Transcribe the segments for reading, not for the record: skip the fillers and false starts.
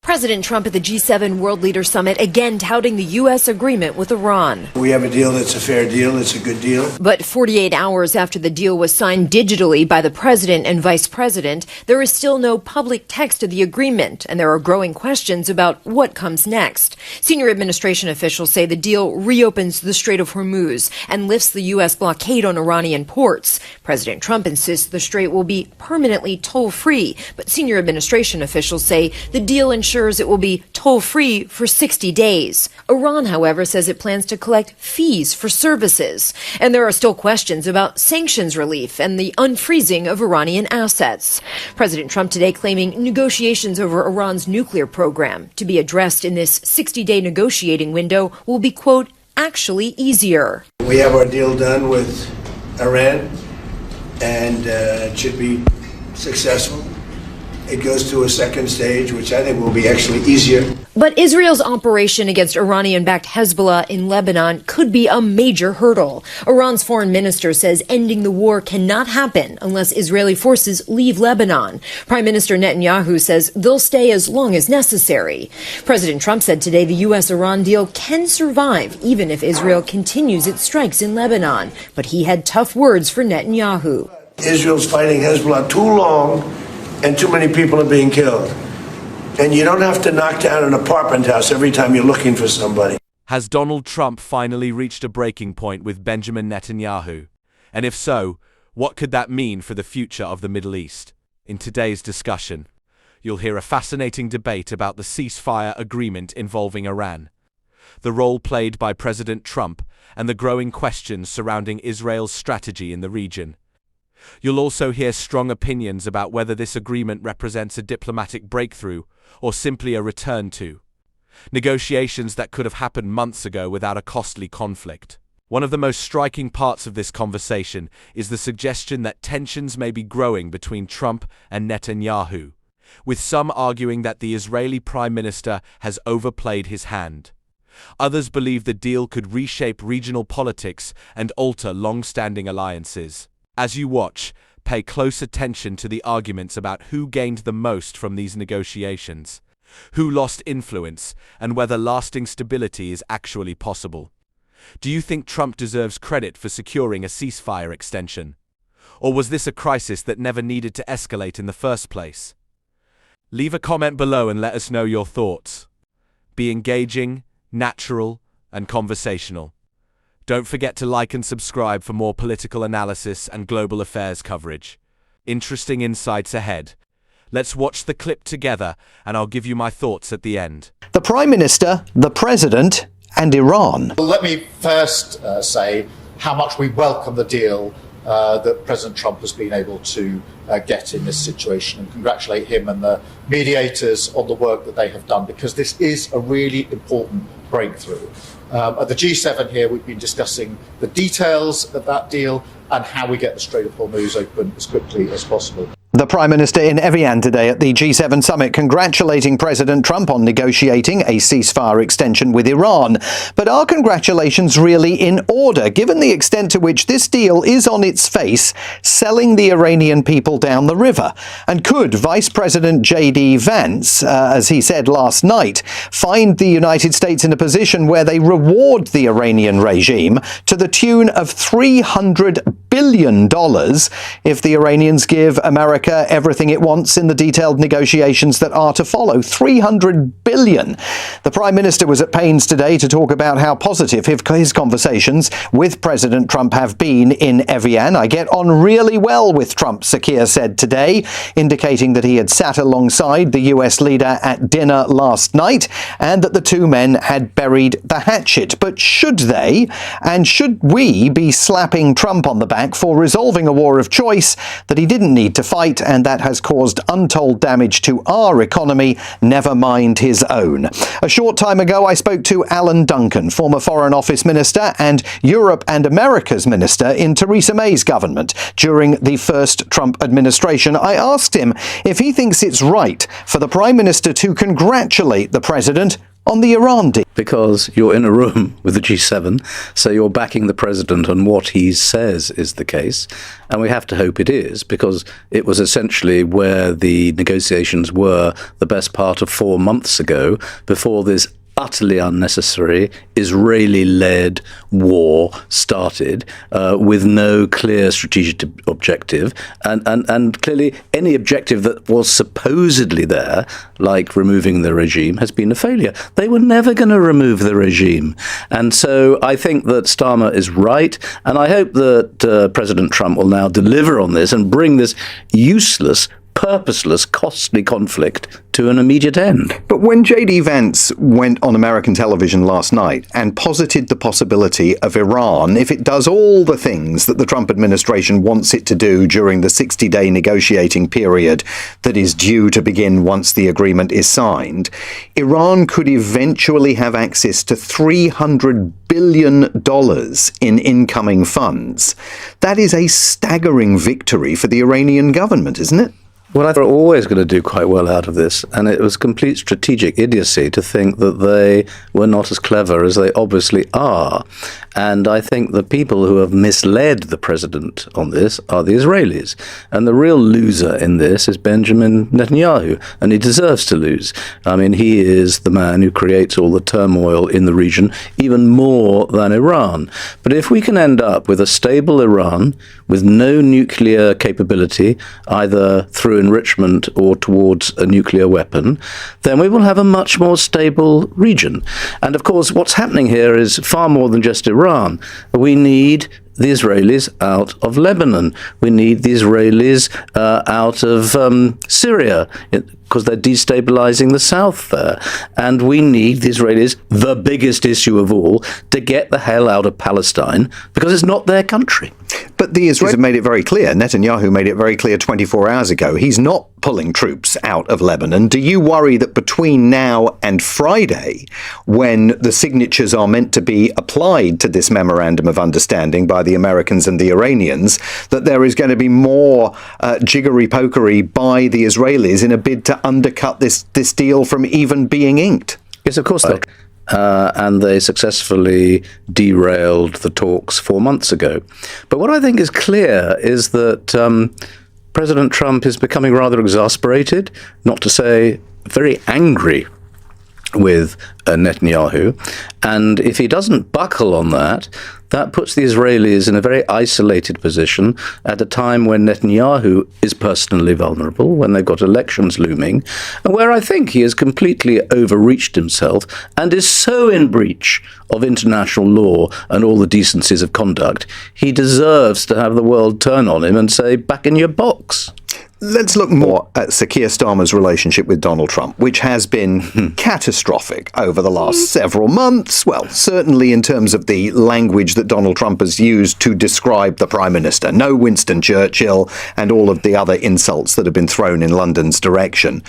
President Trump at the G7 World Leader Summit again touting the U.S. agreement with Iran. We have a deal that's a fair deal. It's a good deal. But 48 hours after the deal was signed digitally by the president and vice president, there is still no public text of the agreement, and there are growing questions about what comes next. Senior administration officials say the deal reopens the Strait of Hormuz and lifts the U.S. blockade on Iranian ports. President Trump insists the strait will be permanently toll-free, but senior administration officials say the deal ensures it will be toll-free for 60 days. Iran, however, says it plans to collect fees for services. And there are still questions about sanctions relief and the unfreezing of Iranian assets. President Trump today claiming negotiations over Iran's nuclear program to be addressed in this 60-day negotiating window will be, quote, actually easier. We have our deal done with Iran, and it should be successful. It goes to a second stage, which I think will be actually easier. But Israel's operation against Iranian-backed Hezbollah in Lebanon could be a major hurdle. Iran's foreign minister says ending the war cannot happen unless Israeli forces leave Lebanon. Prime Minister Netanyahu says they'll stay as long as necessary. President Trump said today the U.S.-Iran deal can survive even if Israel continues its strikes in Lebanon. But he had tough words for Netanyahu. Israel's fighting Hezbollah too long, and too many people are being killed. And you don't have to knock down an apartment house every time you're looking for somebody. Has Donald Trump finally reached a breaking point with Benjamin Netanyahu? And if so, what could that mean for the future of the Middle East? In today's discussion, you'll hear a fascinating debate about the ceasefire agreement involving Iran, the role played by President Trump, and the growing questions surrounding Israel's strategy in the region. You'll also hear strong opinions about whether this agreement represents a diplomatic breakthrough or simply a return to negotiations that could have happened months ago without a costly conflict. One of the most striking parts of this conversation is the suggestion that tensions may be growing between Trump and Netanyahu, with some arguing that the Israeli Prime Minister has overplayed his hand. Others believe the deal could reshape regional politics and alter long-standing alliances. As you watch, pay close attention to the arguments about who gained the most from these negotiations, who lost influence, and whether lasting stability is actually possible. Do you think Trump deserves credit for securing a ceasefire extension? Or was this a crisis that never needed to escalate in the first place? Leave a comment below and let us know your thoughts. Be engaging, natural, and conversational. Don't forget to like and subscribe for more political analysis and global affairs coverage. Interesting insights ahead. Let's watch the clip together, and I'll give you my thoughts at the end. The Prime Minister, the President, and Iran. Well, let me first say how much we welcome the deal that President Trump has been able to get in this situation, and congratulate him and the mediators on the work that they have done, because this is a really important breakthrough. At the G7 here, we've been discussing the details of that deal and how we get the Strait of Hormuz open as quickly as possible. The Prime Minister in Evian today at the G7 summit congratulating President Trump on negotiating a ceasefire extension with Iran. But are congratulations really in order, given the extent to which this deal is on its face selling the Iranian people down the river? And could Vice President J.D. Vance, as he said last night, find the United States in a position where they reward the Iranian regime to the tune of $300 billion if the Iranians give America everything it wants in the detailed negotiations that are to follow? $300 billion. The Prime Minister was at pains today to talk about how positive his conversations with President Trump have been in Evian. I get on really well with Trump, Sakir said today, indicating that he had sat alongside the US leader at dinner last night and that the two men had buried the hatchet. But should they, and should we, be slapping Trump on the back for resolving a war of choice that he didn't need to fight and that has caused untold damage to our economy, never mind his own? A short time ago, I spoke to Alan Duncan, former Foreign Office Minister and Europe and America's Minister in Theresa May's government during the first Trump administration. I asked him if he thinks it's right for the Prime Minister to congratulate the President on the Iran deal? Because you're in a room with the G7, so you're backing the president on what he says is the case. And we have to hope it is, because it was essentially where the negotiations were the best part of 4 months ago, before this utterly unnecessary Israeli-led war started with no clear strategic objective. And clearly any objective that was supposedly there, like removing the regime, has been a failure. They were never going to remove the regime. And so I think that Starmer is right. And I hope that President Trump will now deliver on this and bring this useless, purposeless, costly conflict to an immediate end. But when J.D. Vance went on American television last night and posited the possibility of Iran, if it does all the things that the Trump administration wants it to do during the 60-day negotiating period that is due to begin once the agreement is signed, Iran could eventually have access to $300 billion in incoming funds. That is a staggering victory for the Iranian government, isn't it? Well, I thought they were always going to do quite well out of this, and it was complete strategic idiocy to think that they were not as clever as they obviously are. And I think the people who have misled the president on this are the Israelis. And the real loser in this is Benjamin Netanyahu, and he deserves to lose. I mean, he is the man who creates all the turmoil in the region, even more than Iran. But if we can end up with a stable Iran with no nuclear capability, either through enrichment or towards a nuclear weapon, then we will have a much more stable region. And of course, what's happening here is far more than just Iran. We need the Israelis out of Lebanon. We need the Israelis out of Syria, because they're destabilizing the south there. And we need the Israelis, the biggest issue of all, to get the hell out of Palestine, because it's not their country. But the Israelis have made it very clear. Netanyahu made it very clear 24 hours ago. He's not pulling troops out of Lebanon. Do you worry that between now and Friday, when the signatures are meant to be applied to this memorandum of understanding by the Americans and the Iranians, that there is going to be more jiggery-pokery by the Israelis in a bid to undercut this deal from even being inked? Yes, of course they and they successfully derailed the talks 4 months ago. But what I think is clear is that President Trump is becoming rather exasperated, not to say very angry with Netanyahu. And if he doesn't buckle on that, that puts the Israelis in a very isolated position at a time when Netanyahu is personally vulnerable, when they've got elections looming, and where I think he has completely overreached himself and is so in breach of international law and all the decencies of conduct, he deserves to have the world turn on him and say, back in your box. Let's look more at Sir Keir Starmer's relationship with Donald Trump, which has been catastrophic over the last several months. Well, certainly in terms of the language that Donald Trump has used to describe the Prime Minister. No Winston Churchill and all of the other insults that have been thrown in London's direction.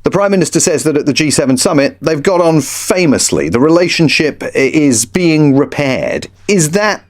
The Prime Minister says that at the G7 summit, they've got on famously. The relationship is being repaired. Is that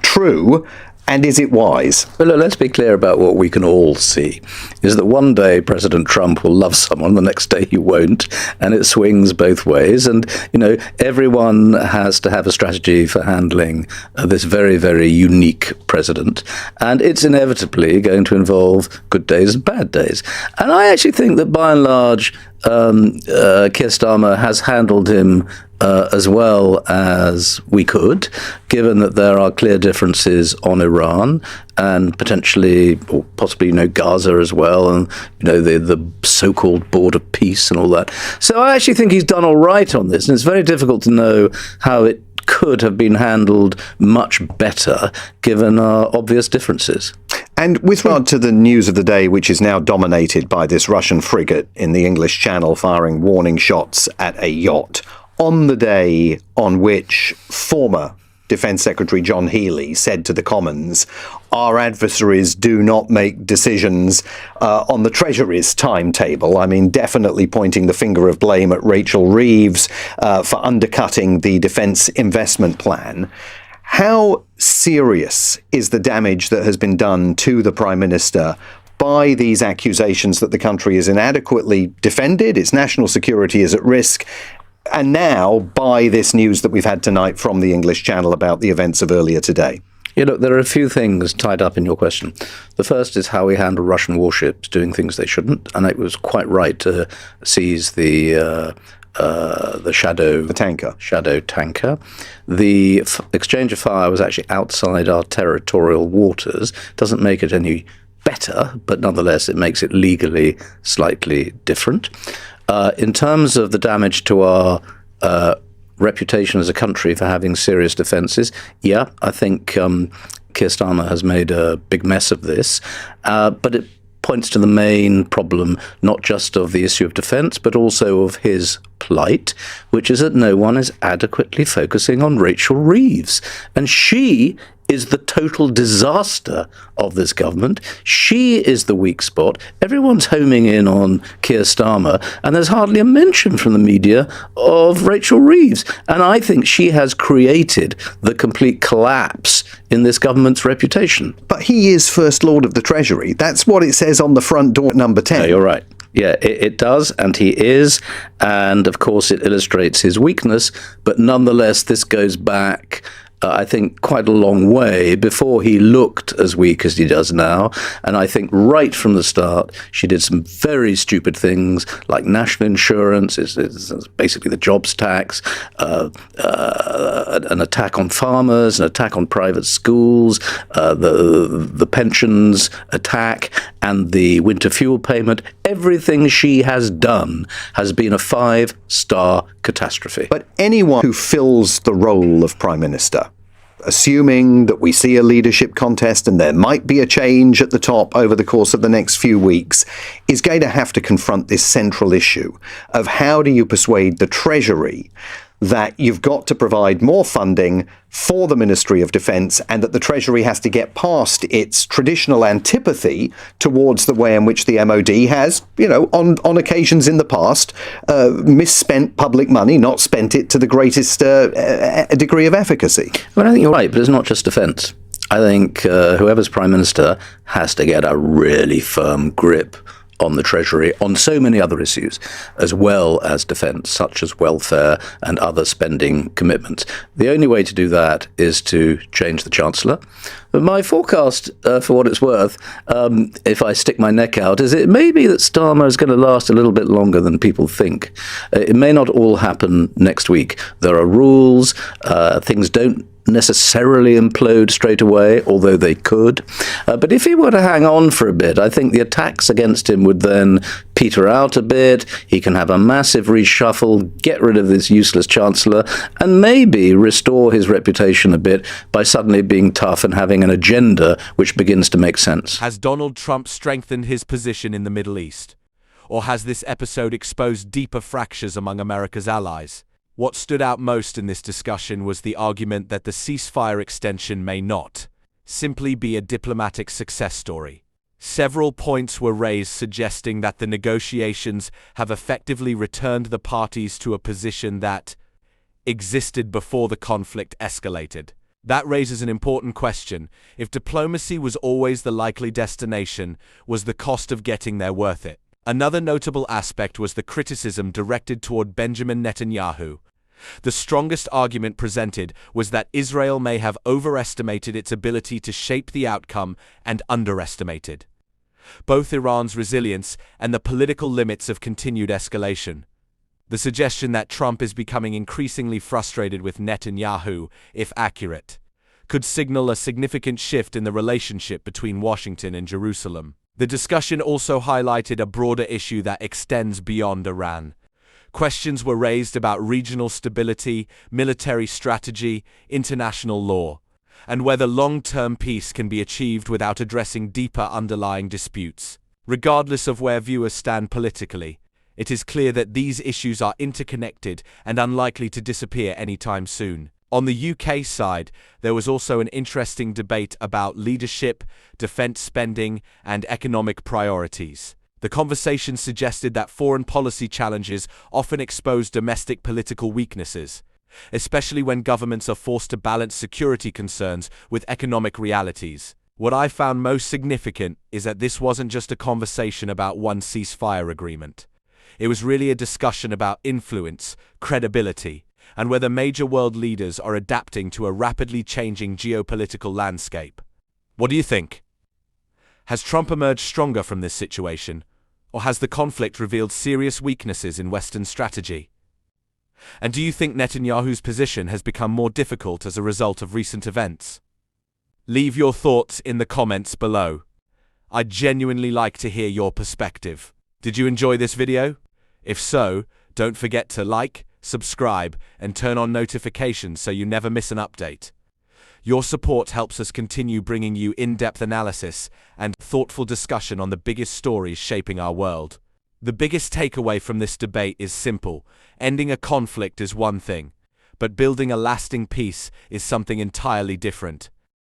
true? And is it wise? Well, look, let's be clear about what we can all see, is that one day President Trump will love someone, the next day he won't, and it swings both ways. And, you know, everyone has to have a strategy for handling this very, very unique president. And it's inevitably going to involve good days and bad days. And I actually think that by and large, Keir Starmer has handled him as well as we could, given that there are clear differences on Iran and potentially, or possibly, Gaza as well, and the so-called border peace and all that. So I actually think he's done all right on this, and it's very difficult to know how it could have been handled much better, given our obvious differences. And with regard to the news of the day, which is now dominated by this Russian frigate in the English Channel firing warning shots at a yacht, on the day on which former Defence Secretary John Healey said to the Commons, our adversaries do not make decisions on the Treasury's timetable. I mean, definitely pointing the finger of blame at Rachel Reeves for undercutting the defence investment plan. How serious is the damage that has been done to the Prime Minister by these accusations that the country is inadequately defended, its national security is at risk? and now by this news that we've had tonight from the English Channel about the events of earlier today? There are a few things tied up in your question. The first is how we handle Russian warships doing things they shouldn't, and it was quite right to seize the Shadow tanker. The exchange of fire was actually outside our territorial waters. Doesn't make it any better, but nonetheless it makes it legally slightly different. In terms of the damage to our reputation as a country for having serious defences, yeah, I think Keir Starmer has made a big mess of this, but it points to the main problem, not just of the issue of defence, but also of his plight, which is that no one is adequately focusing on Rachel Reeves. And she is the total disaster of this government. She is the weak spot. Everyone's homing in on Keir Starmer, and there's hardly a mention from the media of Rachel Reeves. And I think she has created the complete collapse in this government's reputation. But he is First Lord of the Treasury. That's what it says on the front door, number 10. No, you're right. Yeah, it does, and he is, and of course it illustrates his weakness, but nonetheless this goes back I think, quite a long way before he looked as weak as he does now. And I think right from the start, she did some very stupid things like national insurance, it's basically the jobs tax, an attack on farmers, an attack on private schools, the pensions attack, and the winter fuel payment. Everything she has done has been a 5-star catastrophe. But anyone who fills the role of Prime Minister, assuming that we see a leadership contest and there might be a change at the top over the course of the next few weeks, is going to have to confront this central issue of how do you persuade the Treasury that you've got to provide more funding for the Ministry of Defence and that the Treasury has to get past its traditional antipathy towards the way in which the MOD has, on occasions in the past, misspent public money, not spent it to the greatest degree of efficacy. Well, I think you're right, but it's not just defence. I think whoever's Prime Minister has to get a really firm grip on the Treasury on so many other issues, as well as defence, such as welfare and other spending commitments. The only way to do that is to change the Chancellor. But my forecast, for what it's worth, if I stick my neck out, is it may be that Starmer is going to last a little bit longer than people think. It may not all happen next week. There are rules, things don't necessarily implode straight away, although they could. But if he were to hang on for a bit, I think the attacks against him would then peter out a bit. He can have a massive reshuffle, get rid of this useless Chancellor, and maybe restore his reputation a bit by suddenly being tough and having an agenda which begins to make sense. Has Donald Trump strengthened his position in the Middle East? Or has this episode exposed deeper fractures among America's allies? What stood out most in this discussion was the argument that the ceasefire extension may not simply be a diplomatic success story. Several points were raised suggesting that the negotiations have effectively returned the parties to a position that existed before the conflict escalated. That raises an important question. If diplomacy was always the likely destination, was the cost of getting there worth it? Another notable aspect was the criticism directed toward Benjamin Netanyahu. The strongest argument presented was that Israel may have overestimated its ability to shape the outcome and underestimated both Iran's resilience and the political limits of continued escalation. The suggestion that Trump is becoming increasingly frustrated with Netanyahu, if accurate, could signal a significant shift in the relationship between Washington and Jerusalem. The discussion also highlighted a broader issue that extends beyond Iran. Questions were raised about regional stability, military strategy, international law, and whether long-term peace can be achieved without addressing deeper underlying disputes. Regardless of where viewers stand politically, it is clear that these issues are interconnected and unlikely to disappear anytime soon. On the UK side, there was also an interesting debate about leadership, defence spending, and economic priorities. The conversation suggested that foreign policy challenges often expose domestic political weaknesses, especially when governments are forced to balance security concerns with economic realities. What I found most significant is that this wasn't just a conversation about one ceasefire agreement. It was really a discussion about influence, credibility, and whether major world leaders are adapting to a rapidly changing geopolitical landscape. What do you think? Has Trump emerged stronger from this situation, or has the conflict revealed serious weaknesses in Western strategy? And do you think Netanyahu's position has become more difficult as a result of recent events? Leave your thoughts in the comments below. I'd genuinely like to hear your perspective. Did you enjoy this video? If so, don't forget to like, subscribe, and turn on notifications so you never miss an update. Your support helps us continue bringing you in-depth analysis and thoughtful discussion on the biggest stories shaping our world. The biggest takeaway from this debate is simple. Ending a conflict is one thing, but building a lasting peace is something entirely different.